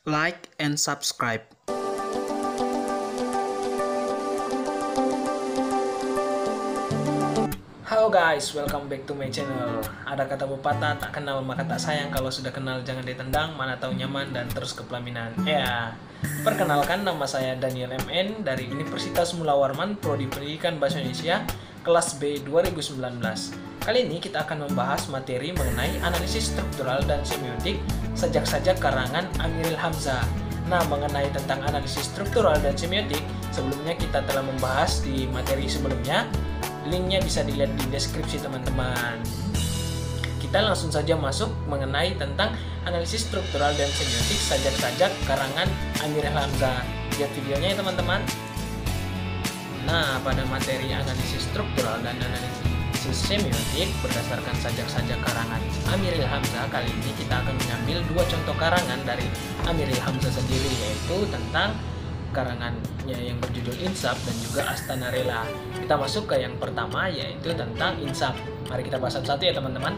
like and subscribe. Halo guys, welcome back to my channel. Ada kata pepatah, tak kenal maka tak sayang. Kalau sudah kenal jangan ditendang, mana tahu nyaman dan terus ke pelaminan. Ya, perkenalkan, nama saya Daniel MN dari Universitas Mula Warman, Prodi Pendidikan Bahasa Indonesia, kelas B 2019. Kali ini kita akan membahas materi mengenai analisis struktural dan semiotik sajak-sajak karangan Amiril Hamzah. Nah, mengenai tentang analisis struktural dan semiotik, sebelumnya kita telah membahas di materi sebelumnya. Linknya bisa dilihat di deskripsi teman-teman. Kita langsung saja masuk mengenai tentang analisis struktural dan semiotik sajak-sajak karangan Amiril Hamzah. Lihat videonya ya teman-teman. Nah, pada materi analisis struktural dan analisis semiotik berdasarkan sajak-sajak karangan Amiril Hamzah, kali ini kita akan mengambil dua contoh karangan dari Amiril Hamzah sendiri, yaitu tentang karangannya yang berjudul Insaf dan juga Astana Rela. Kita masuk ke yang pertama, yaitu tentang Insaf. Mari kita bahas satu-satu ya teman-teman.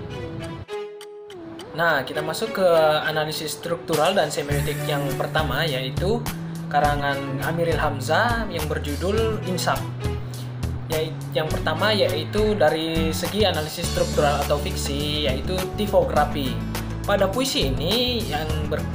Nah, kita masuk ke analisis struktural dan semiotik yang pertama, yaitu karangan Amiril Hamzah yang berjudul Insaf. Yang pertama yaitu dari segi analisis struktural atau fiksi, yaitu tipografi. Pada puisi ini yang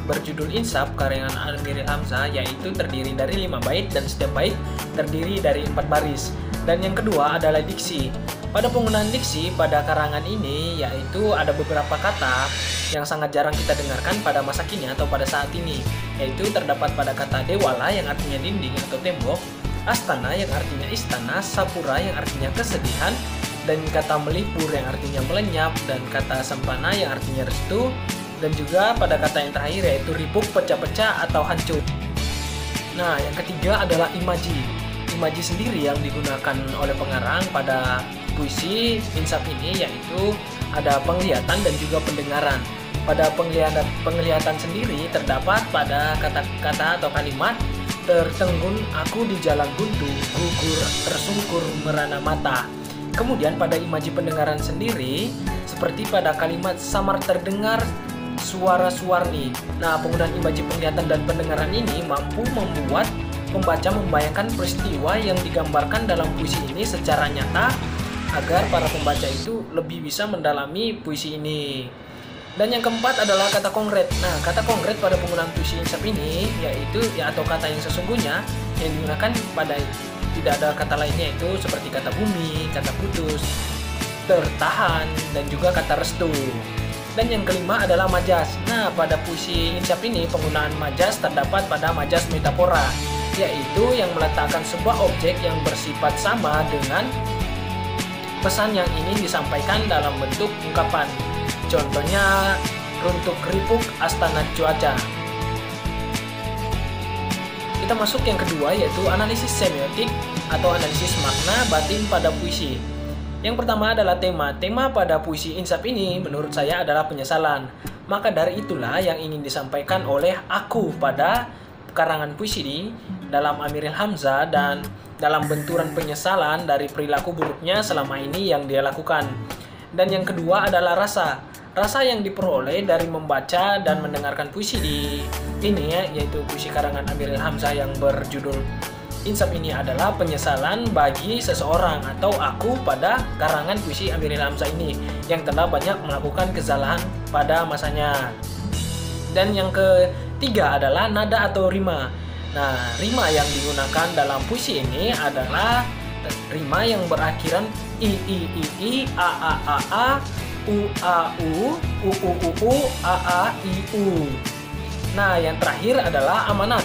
berjudul Insaf karangan Amiril Hamzah, yaitu terdiri dari 5 bait dan setiap bait terdiri dari 4 baris. Dan yang kedua adalah diksi. Pada penggunaan diksi pada karangan ini, yaitu ada beberapa kata yang sangat jarang kita dengarkan pada masa kini atau pada saat ini, yaitu terdapat pada kata dewala yang artinya dinding atau tembok, astana yang artinya istana, sapura yang artinya kesedihan, dan kata melipur yang artinya melenyap, dan kata sempana yang artinya restu, dan juga pada kata yang terakhir yaitu ripuk, pecah-pecah atau hancur. Nah, yang ketiga adalah imaji. Imaji sendiri yang digunakan oleh pengarang pada puisi Insaf ini yaitu ada penglihatan dan juga pendengaran. Pada penglihatan sendiri terdapat pada kata-kata atau kalimat tertenggun aku di jalan buntu, gugur tersungkur merana mata. Kemudian pada imaji pendengaran sendiri, seperti pada kalimat samar terdengar suara suwarni. Nah, penggunaan imaji penglihatan dan pendengaran ini mampu membuat pembaca membayangkan peristiwa yang digambarkan dalam puisi ini secara nyata agar para pembaca itu lebih bisa mendalami puisi ini. Dan yang keempat adalah kata konkret. Nah, kata konkret pada penggunaan puisi Insaf ini yaitu atau kata yang sesungguhnya yang digunakan pada tidak ada kata lainnya, itu seperti kata bumi, kata putus, tertahan, dan juga kata restu. Dan yang kelima adalah majas. Nah, pada puisi Insaf ini penggunaan majas terdapat pada majas metafora, yaitu yang meletakkan sebuah objek yang bersifat sama dengan pesan yang ingin disampaikan dalam bentuk ungkapan. Contohnya runtuk ripuk astana cuaca. Kita masuk yang kedua, yaitu analisis semiotik atau analisis makna batin pada puisi. Yang pertama adalah tema. Tema pada puisi Insaf ini menurut saya adalah penyesalan. Maka dari itulah yang ingin disampaikan oleh aku pada karangan puisi ini dalam Amiril Hamzah, dan dalam benturan penyesalan dari perilaku buruknya selama ini yang dia lakukan. Dan yang kedua adalah rasa. Rasa yang diperoleh dari membaca dan mendengarkan puisi ini yaitu puisi karangan Amiril Hamzah yang berjudul Insaf ini adalah penyesalan bagi seseorang atau aku pada karangan puisi Amiril Hamzah ini yang telah banyak melakukan kesalahan pada masanya. Dan yang ketiga adalah nada atau rima. Nah, rima yang digunakan dalam puisi ini adalah rima yang berakhiran i, a, u, a, u, a, i, u. Nah, yang terakhir adalah amanat.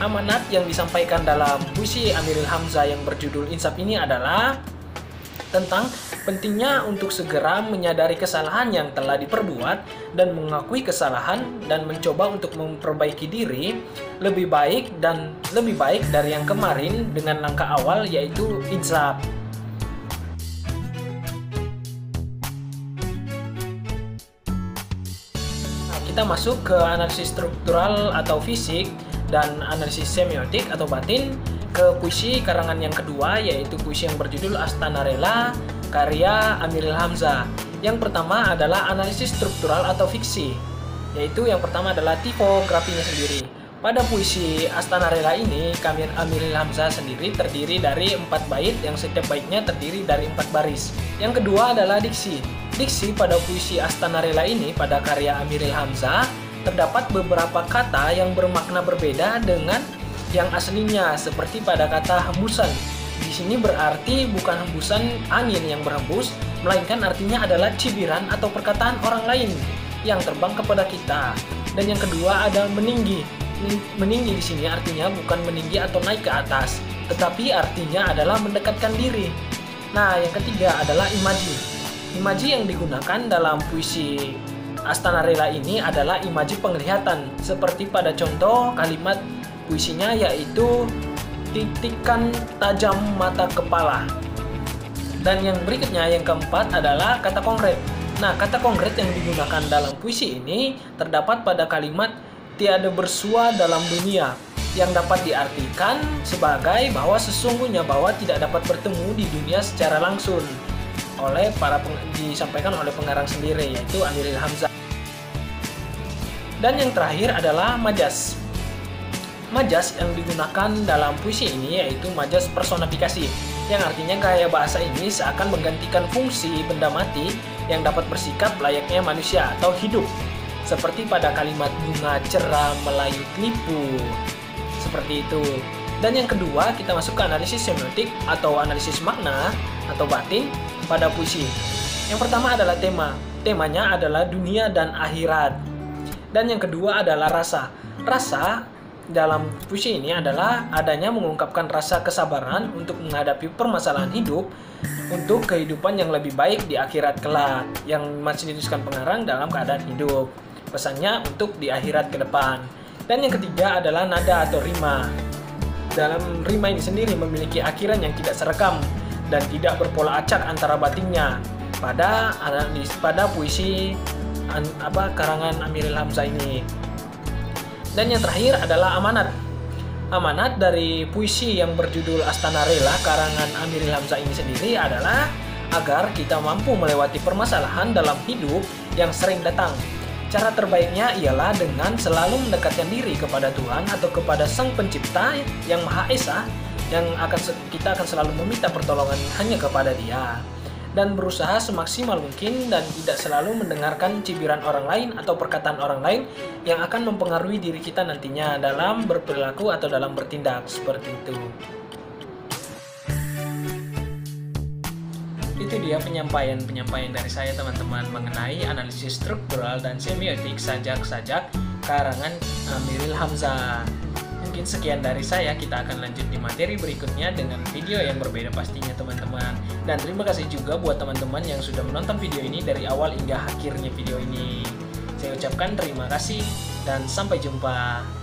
Amanat yang disampaikan dalam puisi Amiril Hamzah yang berjudul Insaf ini adalah tentang pentingnya untuk segera menyadari kesalahan yang telah diperbuat dan mengakui kesalahan dan mencoba untuk memperbaiki diri lebih baik dari yang kemarin dengan langkah awal yaitu insaf. Nah, kita masuk ke analisis struktural atau fisik dan analisis semiotik atau batin ke puisi karangan yang kedua, yaitu puisi yang berjudul Astana Rela karya Amiril Hamzah. Yang pertama adalah analisis struktural atau fiksi, yaitu yang pertama adalah tipografinya sendiri. Pada puisi Astana Rela ini, Amiril Hamzah sendiri terdiri dari 4 bait yang setiap baitnya terdiri dari 4 baris. Yang kedua adalah diksi. Diksi pada puisi Astana Rela ini pada karya Amiril Hamzah terdapat beberapa kata yang bermakna berbeda dengan yang aslinya, seperti pada kata hembusan. Di sini berarti bukan hembusan angin yang berhembus, melainkan artinya adalah cibiran atau perkataan orang lain yang terbang kepada kita. Dan yang kedua ada meninggi. Meninggi di sini artinya bukan meninggi atau naik ke atas, tetapi artinya adalah mendekatkan diri. Nah, yang ketiga adalah imaji. Imaji yang digunakan dalam puisi Astana Rela ini adalah imaji penglihatan, seperti pada contoh kalimat puisinya yaitu titikan tajam mata kepala. Dan yang berikutnya, yang keempat adalah kata konkret. Nah, kata konkret yang digunakan dalam puisi ini terdapat pada kalimat tiada bersua dalam dunia, yang dapat diartikan sebagai bahwa sesungguhnya bahwa tidak dapat bertemu di dunia secara langsung oleh disampaikan oleh pengarang sendiri, yaitu Amiril Hamzah. Dan yang terakhir adalah majas. Majas yang digunakan dalam puisi ini yaitu majas personifikasi, yang artinya gaya bahasa ini seakan menggantikan fungsi benda mati yang dapat bersikap layaknya manusia atau hidup, seperti pada kalimat bunga cerah melayu nipu, seperti itu. Dan yang kedua, kita masuk ke analisis semiotik atau analisis makna atau batin pada puisi. Yang pertama adalah tema. Temanya adalah dunia dan akhirat. Dan yang kedua adalah rasa. Rasa dalam puisi ini adalah adanya mengungkapkan rasa kesabaran untuk menghadapi permasalahan hidup untuk kehidupan yang lebih baik di akhirat kelak, yang masih dituliskan pengarang dalam keadaan hidup. Pesannya untuk di akhirat ke depan. Dan yang ketiga adalah nada atau rima. Dalam rima ini sendiri memiliki akhiran yang tidak serekam dan tidak berpola acak antara batinnya pada puisi karangan Amiril Hamzah ini. Dan yang terakhir adalah amanat. Amanat dari puisi yang berjudul Astana Rela karangan Amiril Hamzah ini sendiri adalah agar kita mampu melewati permasalahan dalam hidup yang sering datang. Cara terbaiknya ialah dengan selalu mendekatkan diri kepada Tuhan atau kepada Sang Pencipta yang Maha Esa, yang kita akan selalu meminta pertolongan hanya kepada Dia, dan berusaha semaksimal mungkin dan tidak selalu mendengarkan cibiran orang lain atau perkataan orang lain yang akan mempengaruhi diri kita nantinya dalam berperilaku atau dalam bertindak seperti itu. Itu dia penyampaian dari saya teman-teman mengenai analisis struktural dan semiotik sajak-sajak karangan Amiril Hamzah. Mungkin sekian dari saya, kita akan lanjut di materi berikutnya dengan video yang berbeda pastinya teman-teman. Dan terima kasih juga buat teman-teman yang sudah menonton video ini dari awal hingga akhirnya video ini. Saya ucapkan terima kasih dan sampai jumpa.